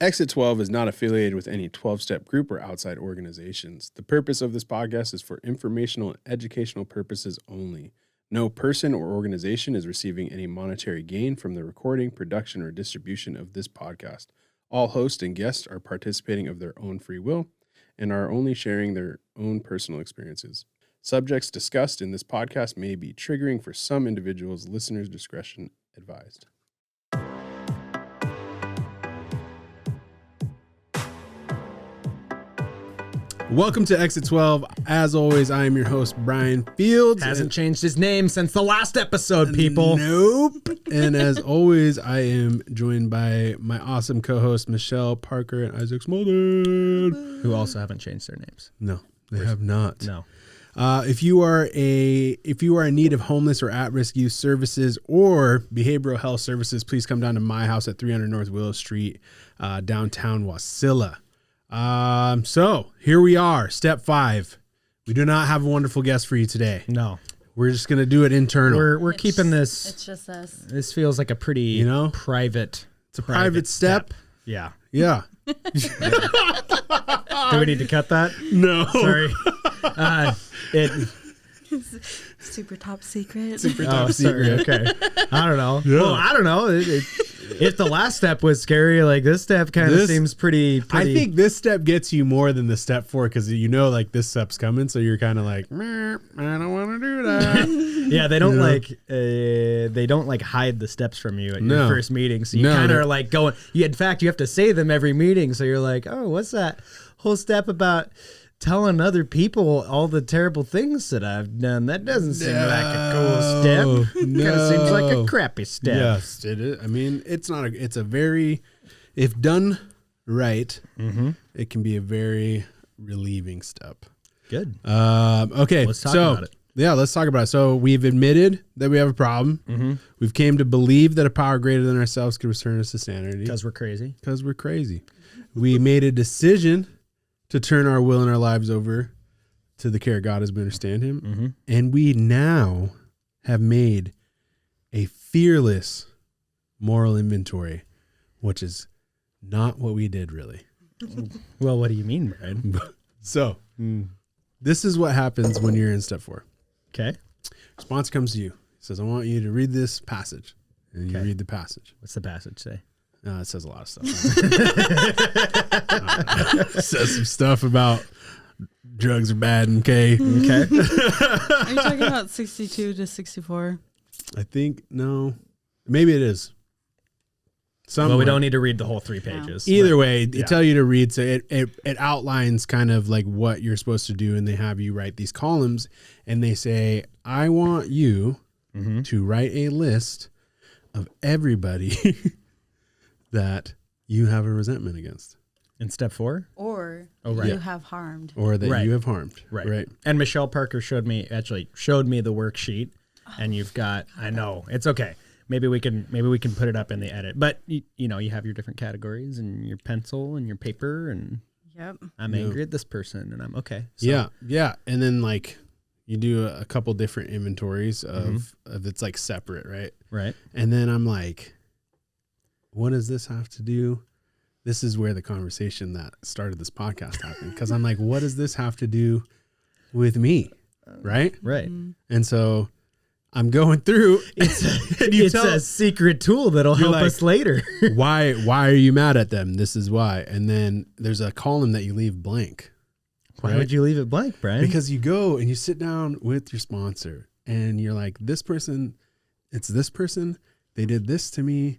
Exit 12 is not affiliated with any 12-step group or outside organizations. The purpose of this podcast is for informational and educational purposes only. No person or organization is receiving any monetary gain from the recording, production, or distribution of this podcast. All hosts and guests are participating of their own free will and are only sharing their own personal experiences. Subjects discussed in this podcast may be triggering for some individuals. Listeners' discretion advised. Welcome to Exit 12. As always, I am your host, Brian Fields. Hasn't changed his name since the last episode, people. Nope. And as always, I am joined by my awesome co-hosts, Michelle Parker and Isaac Smolden. Who also haven't changed their names. No, they have not. No. If you are in need of homeless or at-risk youth services or behavioral health services, please come down to my house at 300 North Willow Street, downtown Wasilla. So here we are, step 5. We do not have a wonderful guest for you today. No. We're just going to do it internal. We're keeping this. It's just us. This feels like a pretty, private. It's a private step. Yeah. Yeah. Do we need to cut that? No. Sorry. Super top secret. Super top secret. Okay. I don't know. Yeah. Well, I don't know. If the last step was scary, like this step kind of seems pretty. I think this step gets you more than the step 4 because like this step's coming, so you're kind of like, I don't want to do that. Yeah, they don't they don't like hide the steps from you at your first meeting, so you kind of are like going. In fact, you have to say them every meeting, so you're like, oh, what's that whole step about? Telling other people all the terrible things that I've done. That doesn't seem like a cool step. Kind of seems like a crappy step. Yes, it is. I mean, it's a very, if done right, it can be a very relieving step. Good. Okay. Let's talk about it. Yeah, let's talk about it. So we've admitted that we have a problem. We've came to believe that a power greater than ourselves could return us to sanity. Because we're crazy. We made a decision to turn our will and our lives over to the care of God as we understand him. And we now have made a fearless moral inventory, which is not what we did really. Well, what do you mean, Brian? So this is what happens when you're in step 4. Okay. Sponsor comes to you. He says, I want you to read this passage. And you read the passage. What's the passage say? It says a lot of stuff. It says some stuff about drugs are bad and okay. Are you talking about 62 to 64? I think, no. Maybe it is. Well, we don't need to read the whole 3 pages. Either way, they tell you to read. So it outlines kind of like what you're supposed to do. And they have you write these columns. And they say, I want you to write a list of everybody that you have a resentment against. In step 4? Or you have harmed. Or that you have harmed. Right. And Michelle Parker showed me the worksheet. And you've got, I know, it's okay. Maybe we can put it up in the edit. But you have your different categories and your pencil and your paper and I'm angry at this person and I'm okay. So. Yeah. And then like you do a couple different inventories of it's like separate, right? Right. And then I'm like, what does this have to do? This is where the conversation that started this podcast happened. Because I'm like, what does this have to do with me? Right? Right. And so I'm going through. It's a secret tool that'll help us later. Why are you mad at them? This is why. And then there's a column that you leave blank. Why would you leave it blank, Brian? Because you go and you sit down with your sponsor and you're like, it's this person. They did this to me.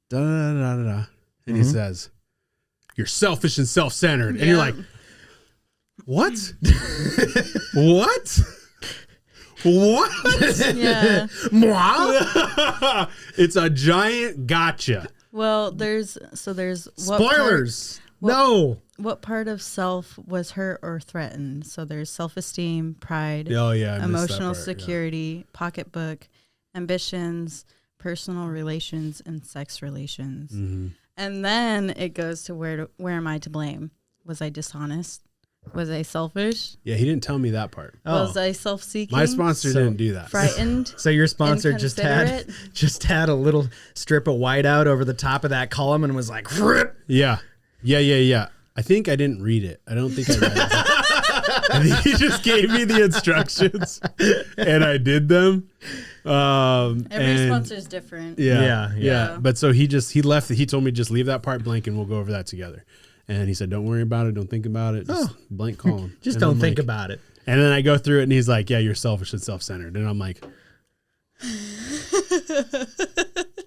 Da da da da da. And he says, "You're selfish and self-centered." And you're like, "What? What? What?" Yeah. It's a giant gotcha. Well, there's spoilers. What part of self was hurt or threatened? So there's self-esteem, pride, part, emotional security, pocketbook, ambitions, personal relations, and sex relations. And then it goes to where am I to blame? Was I dishonest? Was I selfish? Yeah, he didn't tell me that part. Was I self-seeking? My sponsor didn't do that. Frightened? So your sponsor just had a little strip of white out over the top of that column and was like, Rip! Yeah. I think I didn't read it. I don't think I read it. I think he just gave me the instructions and I did them. Every sponsor is different. Yeah. But so he left. He told me just leave that part blank and we'll go over that together. And he said, don't worry about it. Don't think about it. Just blank column. Just don't think about it. And then I go through it and he's like, yeah, you're selfish and self-centered. And I'm like,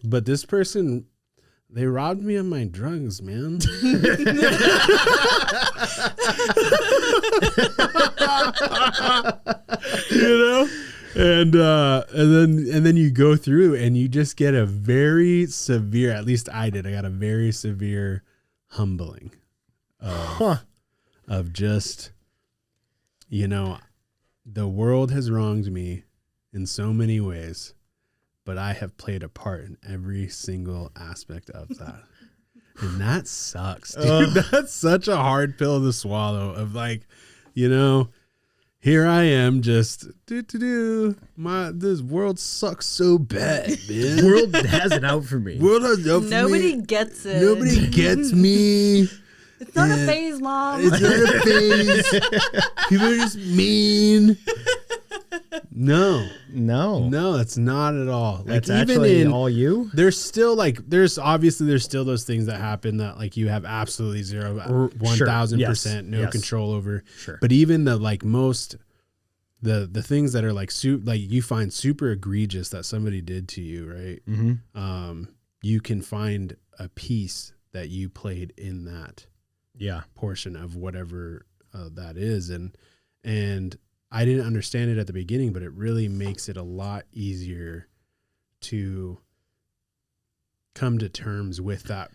but this person, they robbed me of my drugs, man. You know? And then you go through and you just get a very severe, at least I did. I got a very severe humbling of just, you know, the world has wronged me in so many ways, but I have played a part in every single aspect of that. And that sucks, dude. That's such a hard pill to swallow of like, you know, here I am just this world sucks so bad, man. The world has it out for me. Nobody gets it. Nobody gets me. It's not a phase, Mom. It's not a phase. People are just mean. No, it's not at all. That's like, actually all you. There's still there's still those things that happen that like you have absolutely 1,000% no control over. Sure. But even the like most the things that are like you find super egregious that somebody did to you, right? Mm-hmm. You can find a piece that you played in that portion of whatever that is, and I didn't understand it at the beginning, but it really makes it a lot easier to come to terms with that,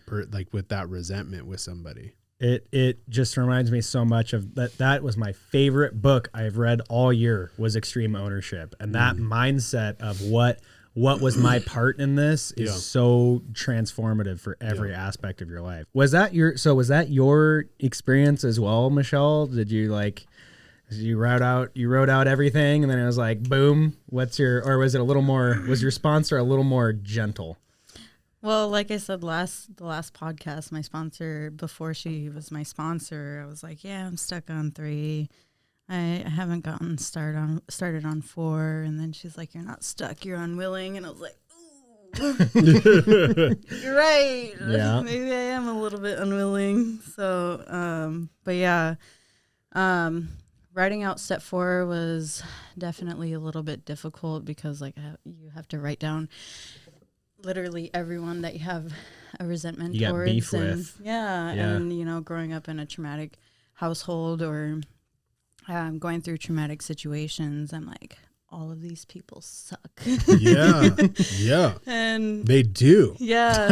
with that resentment with somebody. It just reminds me so much of that. That was my favorite book I've read all year was Extreme Ownership, and that mindset of what was my part in this is so transformative for every aspect of your life. Was that your experience as well, Michelle? Did you you wrote out everything and then it was like, boom, was your sponsor a little more gentle? Well, like I said, the last podcast, my sponsor, before she was my sponsor, I was like, yeah, I'm stuck on 3. I haven't gotten started on 4. And then she's like, you're not stuck, you're unwilling. And I was like, ooh, you're right. Yeah. Maybe I am a little bit unwilling. So, but yeah, writing out step 4 was definitely a little bit difficult because you have to write down literally everyone that you have a resentment you towards. Got beef with. Yeah. And, growing up in a traumatic household or going through traumatic situations, I'm like, all of these people suck. Yeah. And they do. Yeah.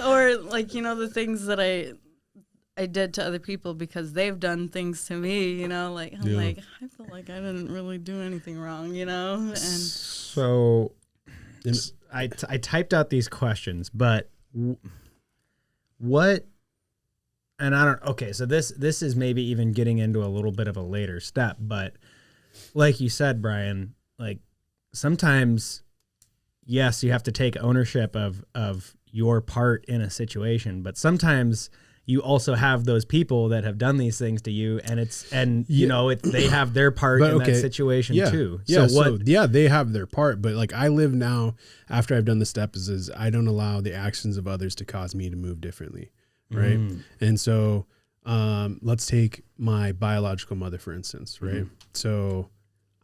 Or the things that I did to other people because they've done things to me, I'm like, I feel like I didn't really do anything wrong, And so I typed out these questions, but what, and I don't, okay, so this is maybe even getting into a little bit of a later step, but like you said, Brian, like sometimes, yes, you have to take ownership of your part in a situation, but sometimes you also have those people that have done these things to you, and they have their part in that situation too. So they have their part, but like I live now after I've done the steps is I don't allow the actions of others to cause me to move differently, right? And so let's take my biological mother for instance, right? So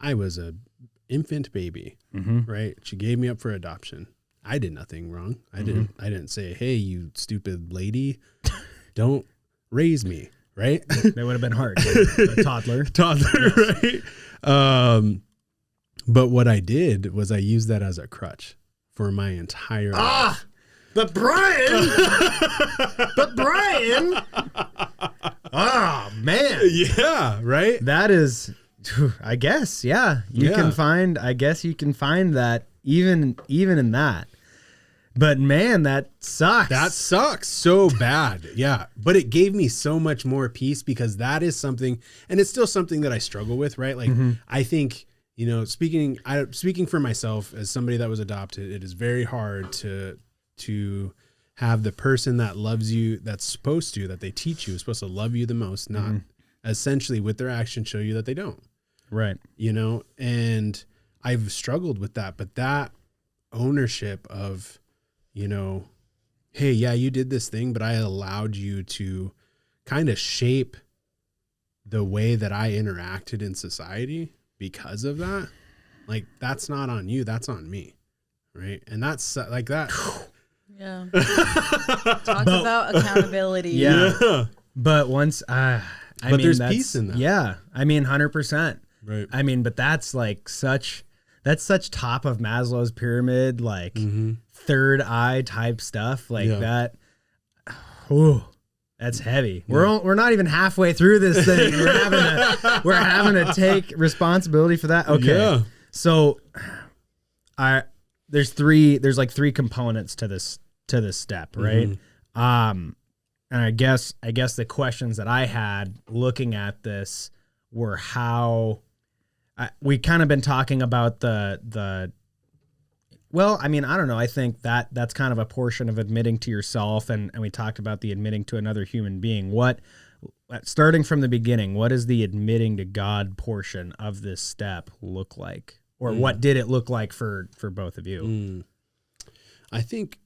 I was a infant baby, right? She gave me up for adoption. I did nothing wrong. I didn't say, hey, you stupid lady, don't raise me, right? That would have been hard. A toddler, yes. Right? But what I did was I used that as a crutch for my entire life. But Brian! Oh, man. Yeah, right? That is, I guess, you can find that even in that. But man, that sucks. That sucks so bad. Yeah. But it gave me so much more peace because that is something, and it's still something that I struggle with, right? Like, I think, you know, speaking for myself as somebody that was adopted, it is very hard to have the person that loves you, that they teach you is supposed to love you the most, not essentially with their actions show you that they don't. Right. You know, and I've struggled with that, but that ownership of, you know, hey, yeah, you did this thing, but I allowed you to kind of shape the way that I interacted in society because of that. Like, that's not on you, that's on me. Right. And that's like that. Yeah. Talk about accountability. Yeah. But once, but there's peace in that. Yeah. I mean, 100%. Right. I mean, but that's like such top of Maslow's pyramid, like third eye type stuff like that. Ooh, that's heavy. Yeah. We're not even halfway through this thing. We're having to take responsibility for that. Okay. Yeah. So there's like three components to this step, right? And I guess the questions that I had looking at this were how we kind of been talking about well, I mean, I don't know. I think that's kind of a portion of admitting to yourself. And we talked about the admitting to another human being. Starting from the beginning, what does the admitting to God portion of this step look like? Or what did it look like for both of you? I think,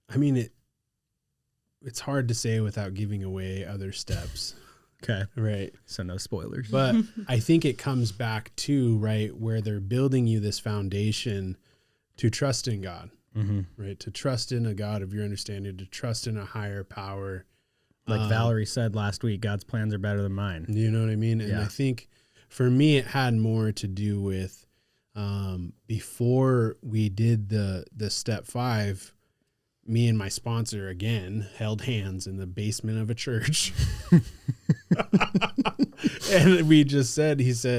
I mean, it's hard to say without giving away other steps. Okay. Right. So no spoilers. But I think it comes back to, right, where they're building you this foundation to trust in God, right? To trust in a God of your understanding, to trust in a higher power. Like Valerie said last week, God's plans are better than mine. You know what I mean? And I think for me, it had more to do with before we did the step 5, me and my sponsor again held hands in the basement of a church. And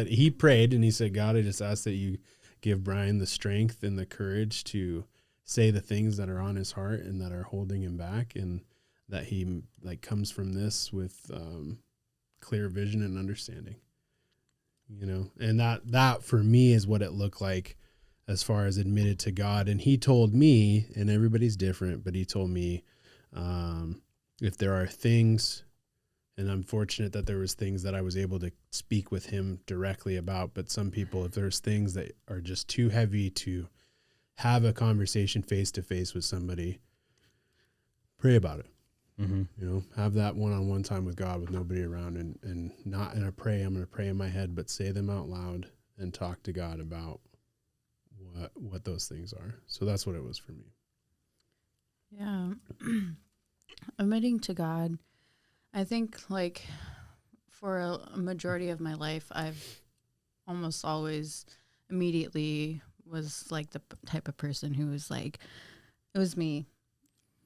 he prayed and he said, God, I just ask that you give Brian the strength and the courage to say the things that are on his heart and that are holding him back, and that he like comes from this with clear vision and understanding, you know, and that for me is what it looked like as far as admitted to God. And he told me, and everybody's different, but he told me, if there are things, and I'm fortunate that there was things that I was able to speak with him directly about, but some people, if there's things that are just too heavy to have a conversation face to face with somebody, pray about it. You know, have that one-on-one time with God with nobody around, and not in a pray, I'm going to pray in my head, but say them out loud and talk to God about what those things are. So that's what it was for me. Yeah. Admitting to God, I think like for a majority of my life, I've almost always immediately was like the type of person who was like, it was me.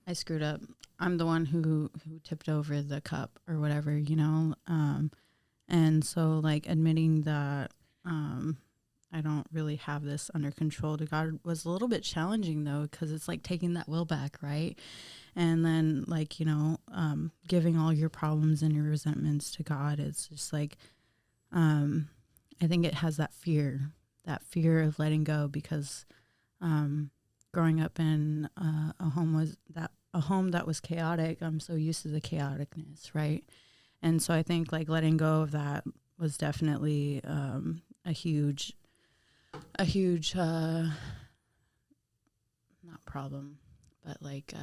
I screwed up. I'm the one who tipped over the cup or whatever, you know? And so like admitting that I don't really have this under control to God was a little bit challenging though, because it's like taking that will back, right? And then like, you know, giving all your problems and your resentments to God, it's just like, I think it has that fear of letting go, because growing up in a home that was chaotic, I'm so used to the chaoticness, right? And so I think like letting go of that was definitely a huge not problem, but like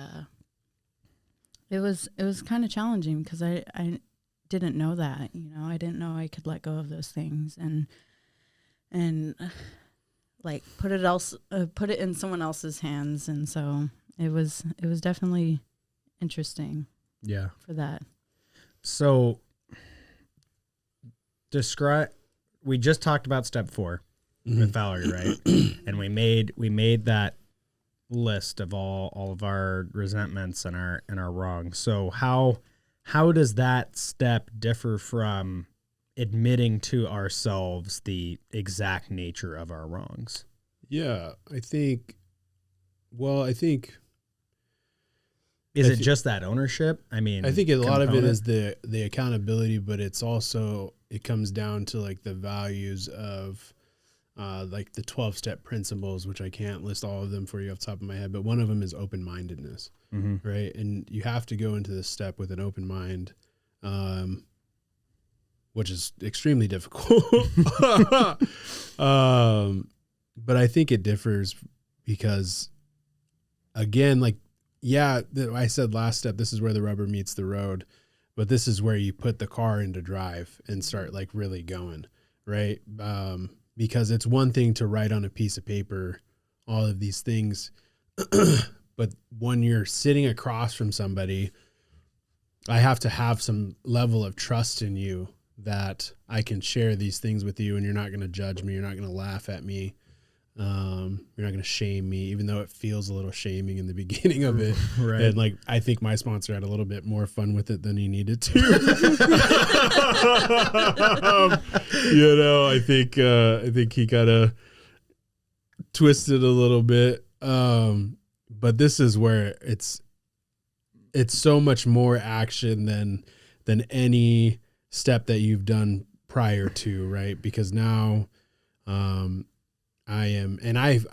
it was kind of challenging because I didn't know that, you know. I didn't know I could let go of those things and like put it in someone else's hands. And so it was definitely interesting. Yeah. For that. So we just talked about step 4 with Valerie, right? And we made that list of all of our resentments and our wrongs. So how does that step differ from admitting to ourselves the exact nature of our wrongs? Yeah, I think Well, I think. Is it just that ownership? I mean, I think a lot of it is the accountability, but it's also, it comes down to like the values of like the 12-step principles, which I can't list all of them for you off the top of my head, but one of them is open-mindedness, right? And you have to go into this step with an open mind, which is extremely difficult. But I think it differs because, again, like, yeah, I said last step, this is where the rubber meets the road, but this is where you put the car into drive and start like really going, right? Because it's one thing to write on a piece of paper all of these things, but when you're sitting across from somebody, I have to have some level of trust in you that I can share these things with you and you're not going to judge me, you're not going to laugh at me. You're not going to shame me, even though it feels a little shaming in the beginning of it. Right. And like, I think my sponsor had a little bit more fun with it than he needed to. I think he kind of twisted a little bit. But this is where it's so much more action than any step that you've done prior to, right? Because now, I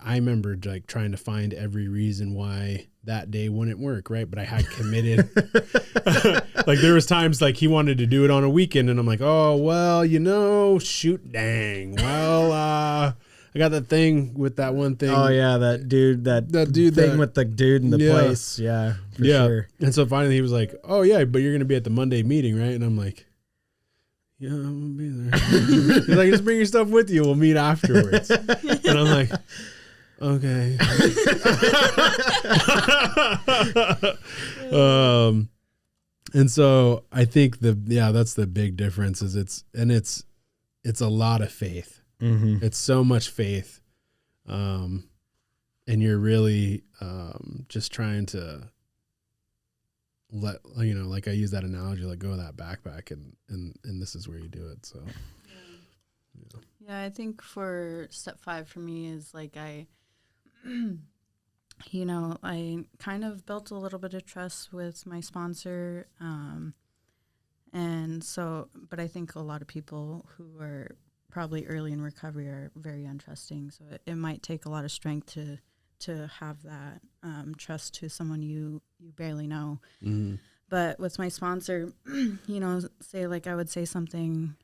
remember like trying to find every reason why that day wouldn't work, right? But I had committed. Like there was times like he wanted to do it on a weekend and I'm like, oh, well, shoot, dang. Well, I got that thing with that one thing. Oh yeah, that dude with the dude in the place. Yeah, for sure. And so finally he was like, oh yeah, but you're going to be at the Monday meeting, right? And I'm like, yeah, I'm gonna be there. He's like, just bring your stuff with you. We'll meet afterwards. And I'm like, okay. And so I think that's the big difference is it's a lot of faith. Mm-hmm. It's so much faith. And you're really just trying to like I use that analogy, like go with that backpack and this is where you do it. So yeah, I think for step 5 for me is like I kind of built a little bit of trust with my sponsor, and so, but I think a lot of people who are probably early in recovery are very untrusting, so it might take a lot of strength to have that trust to someone you barely know. Mm-hmm. But with my sponsor, say like I would say something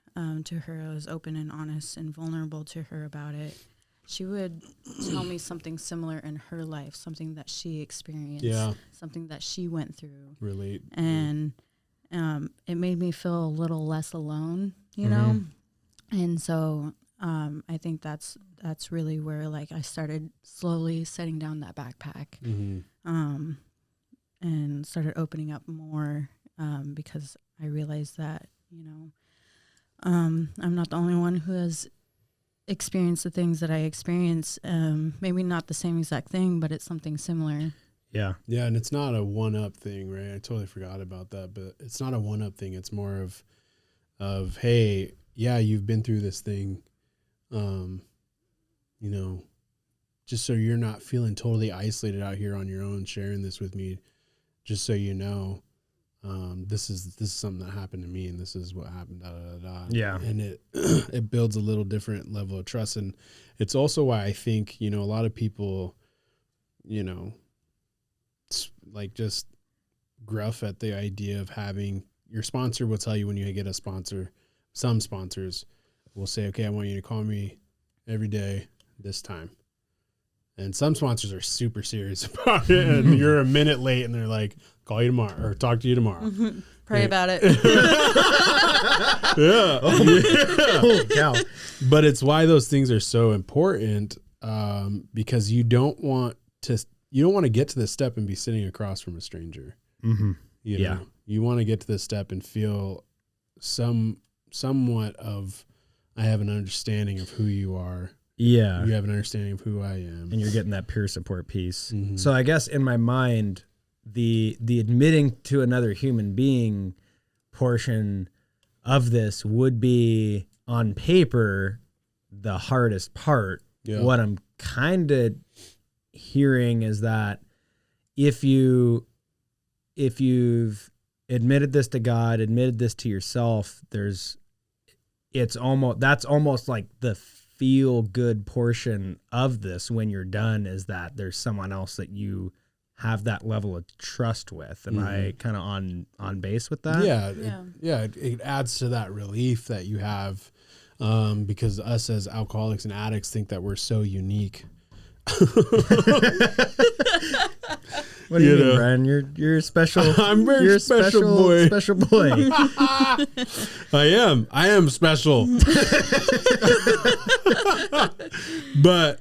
to her, I was open and honest and vulnerable to her about it. She would tell me something similar in her life, something that she experienced, something that she went through. Relate. And it made me feel a little less alone, you know? And so I think that's really where like I started slowly setting down that backpack, and started opening up more, because I realized that, I'm not the only one who has experienced the things that I experienced. Maybe not the same exact thing, but it's something similar. Yeah. Yeah. And it's not a one-up thing, right? I totally forgot about that, but it's not a one-up thing. It's more of, hey, yeah, you've been through this thing. Just so you're not feeling totally isolated out here on your own, sharing this with me, just so you know, this is something that happened to me and this is what happened, da, da, da, da. Yeah. And it builds a little different level of trust. And it's also why I think, a lot of people, like just gruff at the idea of having your sponsor will tell you when you get a sponsor. Some sponsors will say, okay, I want you to call me every day this time. And some sponsors are super serious about it. And you're a minute late and they're like, call you tomorrow or talk to you tomorrow. Pray about it. Yeah. Oh, cow. But it's why those things are so important, because you don't want to get to this step and be sitting across from a stranger. Mm-hmm. You want to get to this step and feel somewhat of, I have an understanding of who you are. Yeah. You have an understanding of who I am. And you're getting that peer support piece. Mm-hmm. So I guess in my mind, the admitting to another human being portion of this would be on paper the hardest part. Yeah. What I'm kind of hearing is that if you've admitted this to God, admitted this to yourself, that's almost like the feel good portion of this when you're done, is that there's someone else that you have that level of trust with. Am I kind of on base with that? Yeah. It adds to that relief that you have, because us as alcoholics and addicts think that we're so unique. What do you mean, Brian? You're special. I'm very special boy. Special boy. I am special. But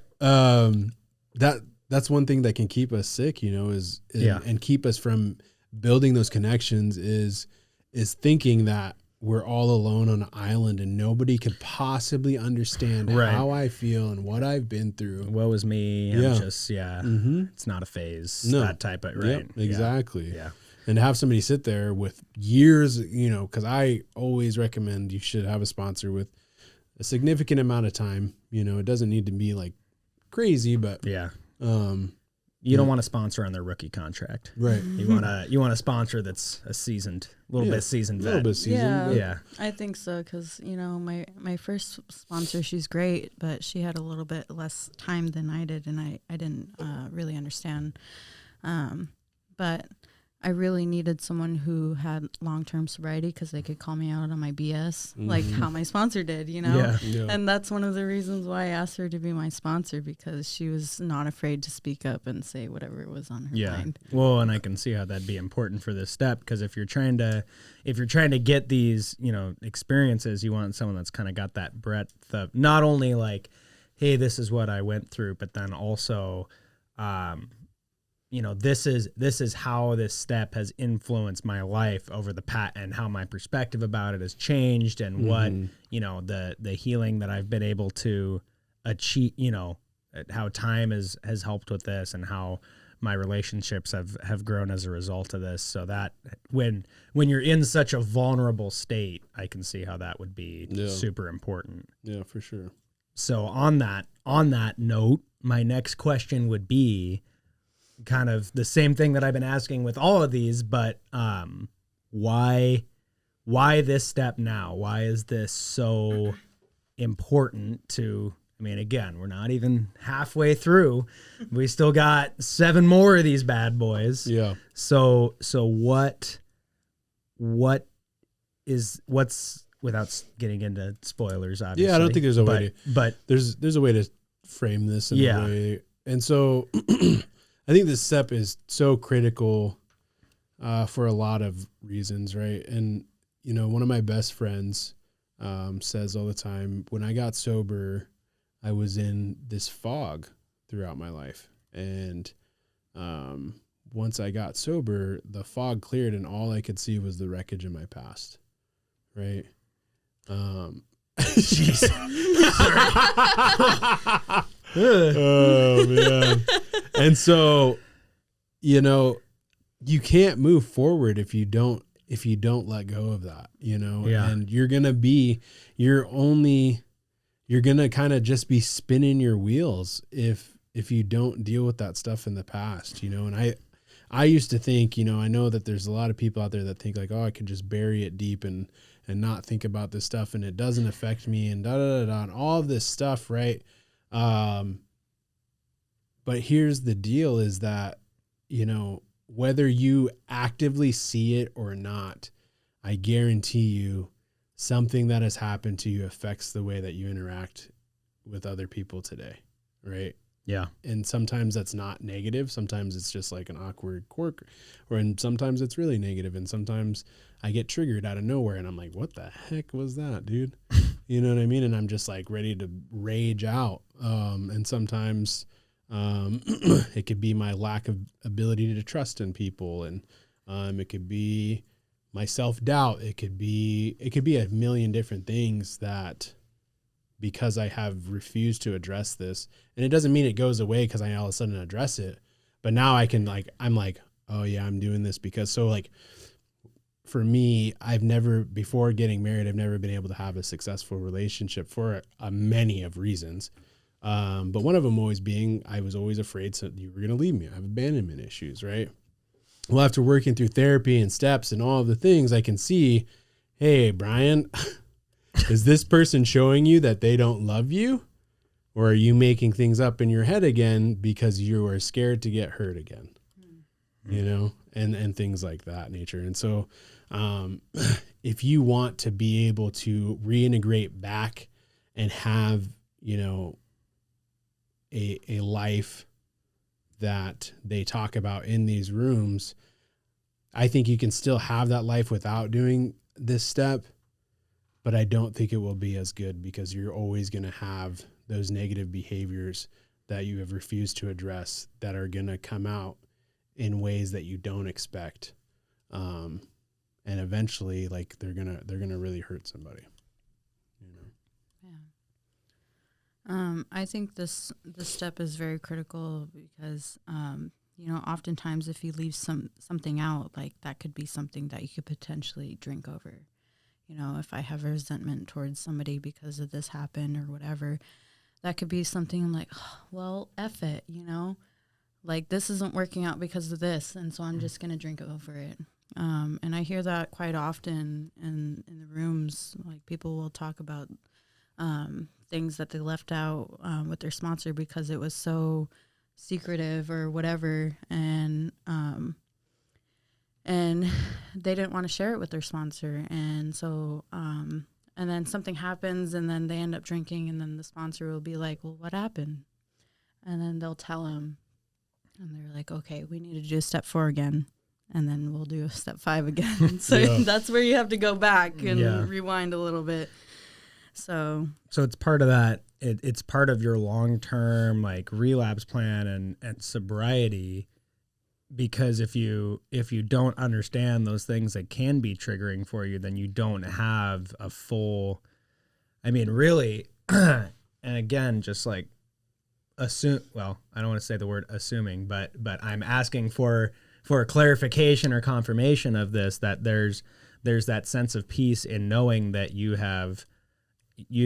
that's one thing that can keep us sick, and keep us from building those connections is thinking that we're all alone on an island and nobody could possibly understand how I feel and what I've been through. Woe is me. I'm just, it's not a phase. That type of, right? Yep, exactly. Yeah. And to have somebody sit there with years, because I always recommend you should have a sponsor with a significant amount of time. It doesn't need to be like crazy, but you don't want to sponsor on their rookie contract, right? You want a sponsor that's a bit seasoned vet. Yeah, I think so, because my first sponsor, she's great, but she had a little bit less time than I did, and I didn't really understand. But I really needed someone who had long-term sobriety, because they could call me out on my BS, like how my sponsor did, Yeah. And that's one of the reasons why I asked her to be my sponsor, because she was not afraid to speak up and say whatever was on her mind. Well, and I can see how that'd be important for this step, because if you're trying to get these, experiences, you want someone that's kind of got that breadth of not only like, hey, this is what I went through, but then also, this is how this step has influenced my life over and how my perspective about it has changed, and what, the healing that I've been able to achieve, how time has helped with this, and how my relationships have grown as a result of this. So that when you're in such a vulnerable state, I can see how that would be super important. Yeah, for sure. So on that note, my next question would be kind of the same thing that I've been asking with all of these, but why this step now? Why is this so important to, again, we're not even halfway through. We still got 7 more of these bad boys. Yeah. So what's without getting into spoilers, obviously. Yeah, I don't think there's a way to, but there's a way to frame this in a way. And so I think this step is so critical for a lot of reasons, right? And, one of my best friends says all the time, when I got sober, I was in this fog throughout my life. And once I got sober, the fog cleared and all I could see was the wreckage in my past, right? Jeez. Oh, man. And so, you can't move forward if you don't let go of that, and you're going to kind of just be spinning your wheels if you don't deal with that stuff in the past, and I used to think, I know that there's a lot of people out there that think like, oh, I could just bury it deep and not think about this stuff and it doesn't affect me and and all of this stuff. Right. But here's the deal is that, whether you actively see it or not, I guarantee you something that has happened to you affects the way that you interact with other people today. Right. Yeah. And sometimes that's not negative. Sometimes it's just like an awkward quirk, and sometimes it's really negative. And sometimes I get triggered out of nowhere and I'm like, what the heck was that, dude? You know what I mean? And I'm just like ready to rage out. And sometimes it could be my lack of ability to trust in people. And it could be my self-doubt. It could be a million different things that, because I have refused to address this, and it doesn't mean it goes away because I all of a sudden address it, but now I can I'm like, oh yeah, I'm doing this because, so like for me, before getting married, I've never been able to have a successful relationship for many of reasons. But one of them always being, I was always afraid that you were going to leave me. I have abandonment issues, right? Well, after working through therapy and steps and all of the things, I can see, hey, Brian, is this person showing you that they don't love you? Or are you making things up in your head again because you are scared to get hurt again? You know, and things like that nature. And so if you want to be able to reintegrate back and have, you know, a life that they talk about in these rooms, I think you can still have that life without doing this step, but I don't think it will be as good because you're always going to have those negative behaviors that you have refused to address that are going to come out in ways that you don't expect. And eventually, like, they're going to really hurt somebody. You know? Yeah. I think this step is very critical because, you know, oftentimes if you leave something out, like that could be something that you could potentially drink over. You know, if I have resentment towards somebody because of this happened or whatever, that could be something like, oh, well, F it, you know, like this isn't working out because of this. And so I'm just going to drink over it. And I hear that quite often in the rooms, like people will talk about things that they left out with their sponsor because it was so secretive or whatever. And they didn't want to share it with their sponsor. And so, and then something happens and then they end up drinking and then the sponsor will be like, well, what happened? And then they'll tell them and they're like, okay, we need to do step 4 again. And then we'll do step 5 again. So that's where you have to go back and rewind a little bit. So it's part of that. It's part of your long-term like relapse plan and sobriety, because if you don't understand those things that can be triggering for you, then you don't have a full, I mean, really, and again, just like assume, well, I don't want to say the word assuming, but I'm asking for a clarification or confirmation of this, that there's that sense of peace in knowing that you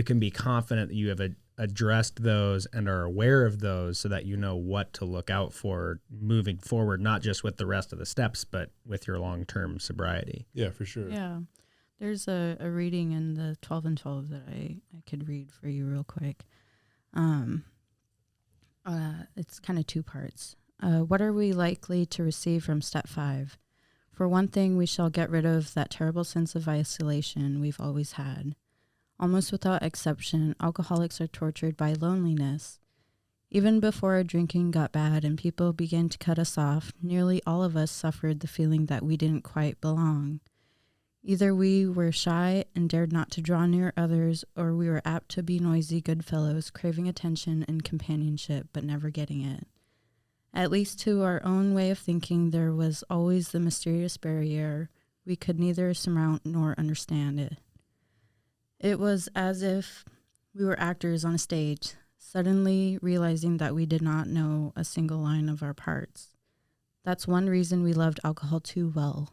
can be confident that you have addressed those and are aware of those so that you know what to look out for moving forward, not just with the rest of the steps, but with your long-term sobriety. Yeah, for sure. Yeah. There's a reading in the 12 and 12 that I could read for you real quick. It's kind of 2 parts. What are we likely to receive from step 5? For one thing, we shall get rid of that terrible sense of isolation we've always had. Almost without exception, alcoholics are tortured by loneliness. Even before our drinking got bad and people began to cut us off, nearly all of us suffered the feeling that we didn't quite belong. Either we were shy and dared not to draw near others, or we were apt to be noisy good fellows, craving attention and companionship, but never getting it. At least to our own way of thinking, there was always the mysterious barrier. We could neither surmount nor understand it. It was as if we were actors on a stage, suddenly realizing that we did not know a single line of our parts. That's one reason we loved alcohol too well.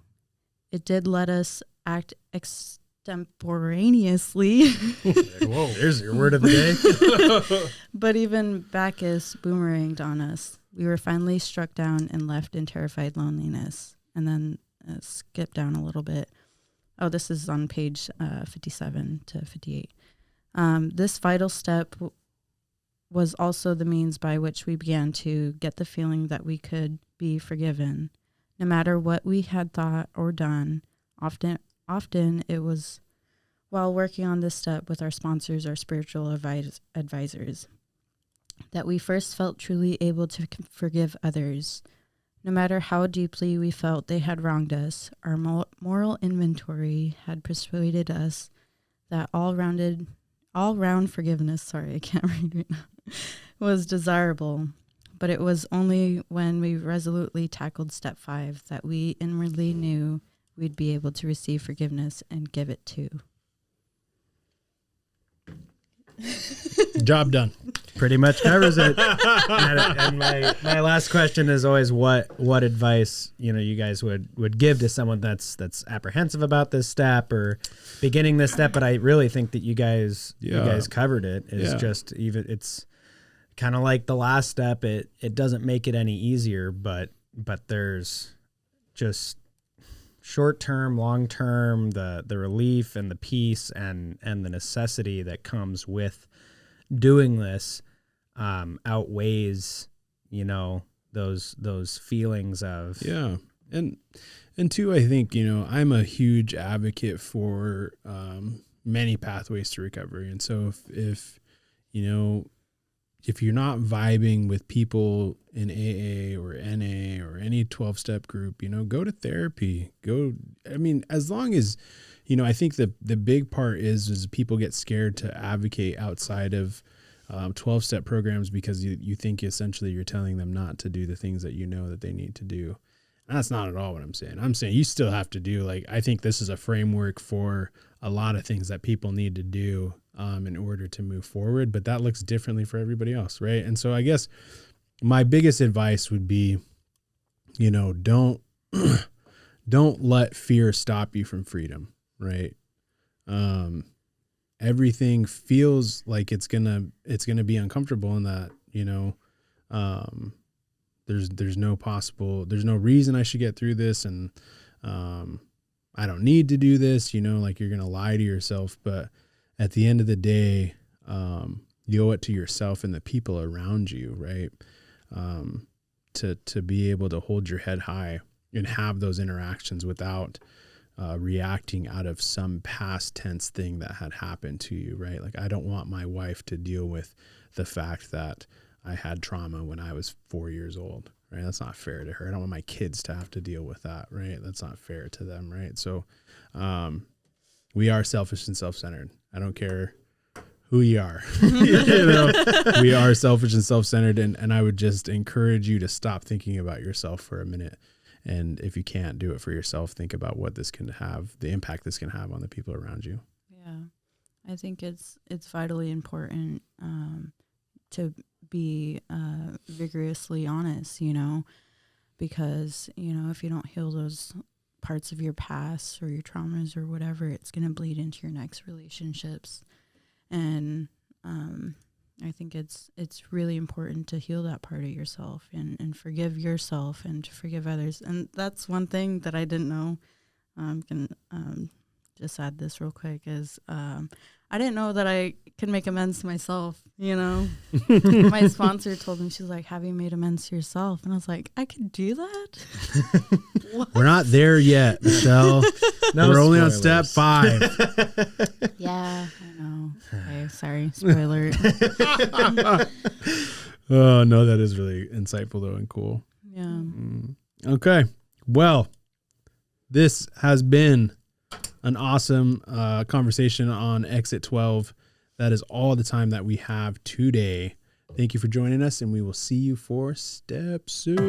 It did let us act extemporaneously. Whoa, there's your word of the day. But even Bacchus boomeranged on us. We were finally struck down and left in terrified loneliness. And then skip down a little bit. Oh, this is on page 57 to 58. This vital step was also the means by which we began to get the feeling that we could be forgiven. No matter what we had thought or done, often it was while working on this step with our sponsors or spiritual advisors that we first felt truly able to forgive others. No matter how deeply we felt they had wronged us, our moral inventory had persuaded us that all-round forgiveness, was desirable. But it was only when we resolutely tackled step 5 that we inwardly knew we'd be able to receive forgiveness and give it too. Job done. Pretty much covers it. and my last question is always what advice you guys would give to someone that's apprehensive about this step or beginning this step. But I really think that you guys covered it. It's just even kind of like the last step, it doesn't make it any easier, but there's just short-term, long-term, the relief and the peace and the necessity that comes with doing this outweighs, you know, those feelings of and two, I think, you know, I'm a huge advocate for many pathways to recovery. And so if you know, if you're not vibing with people in AA or NA or any 12-step group, you know, go to therapy. I mean, as long as, you know, I think the big part is people get scared to advocate outside of 12-step programs because you think essentially you're telling them not to do the things that you know that they need to do. And that's not at all what I'm saying. I'm saying you still have to do, like, I think this is a framework for a lot of things that people need to do in order to move forward, but that looks differently for everybody else, right? And so I guess my biggest advice would be, you know, don't let fear stop you from freedom, right? Everything feels like it's gonna be uncomfortable, in that, you know, there's no reason I should get through this, and I don't need to do this, you know, like you're gonna lie to yourself. But at the end of the day, you owe it to yourself and the people around you, right? To be able to hold your head high and have those interactions without reacting out of some past tense thing that had happened to you, right? Like, I don't want my wife to deal with the fact that I had trauma when I was 4 years old, right? That's not fair to her. I don't want my kids to have to deal with that, right? That's not fair to them, right? So we are selfish and self-centered. I don't care who you are. You know, we are selfish and self-centered, and I would just encourage you to stop thinking about yourself for a minute. And if you can't do it for yourself, think about what this can have, the impact this can have on the people around you. Yeah, I think it's vitally important to be vigorously honest, you know, because, you know, if you don't heal those parts of your past or your traumas or whatever, it's going to bleed into your next relationships. And I think it's really important to heal that part of yourself and forgive yourself and to forgive others. And that's one thing that I didn't know. Can just add this real quick is I didn't know that I could make amends to myself, you know. My sponsor told me, she's like, have you made amends to yourself? And I was like, I could do that? We're not there yet, Michelle. No, we're only on step 5. Yeah, I know. Okay, sorry. Spoiler. Oh, no, that is really insightful, though, and cool. Yeah. Okay. Well, this has been an awesome conversation on Exit 12. That is all the time that we have today. Thank you for joining us, and we will see you for step 6.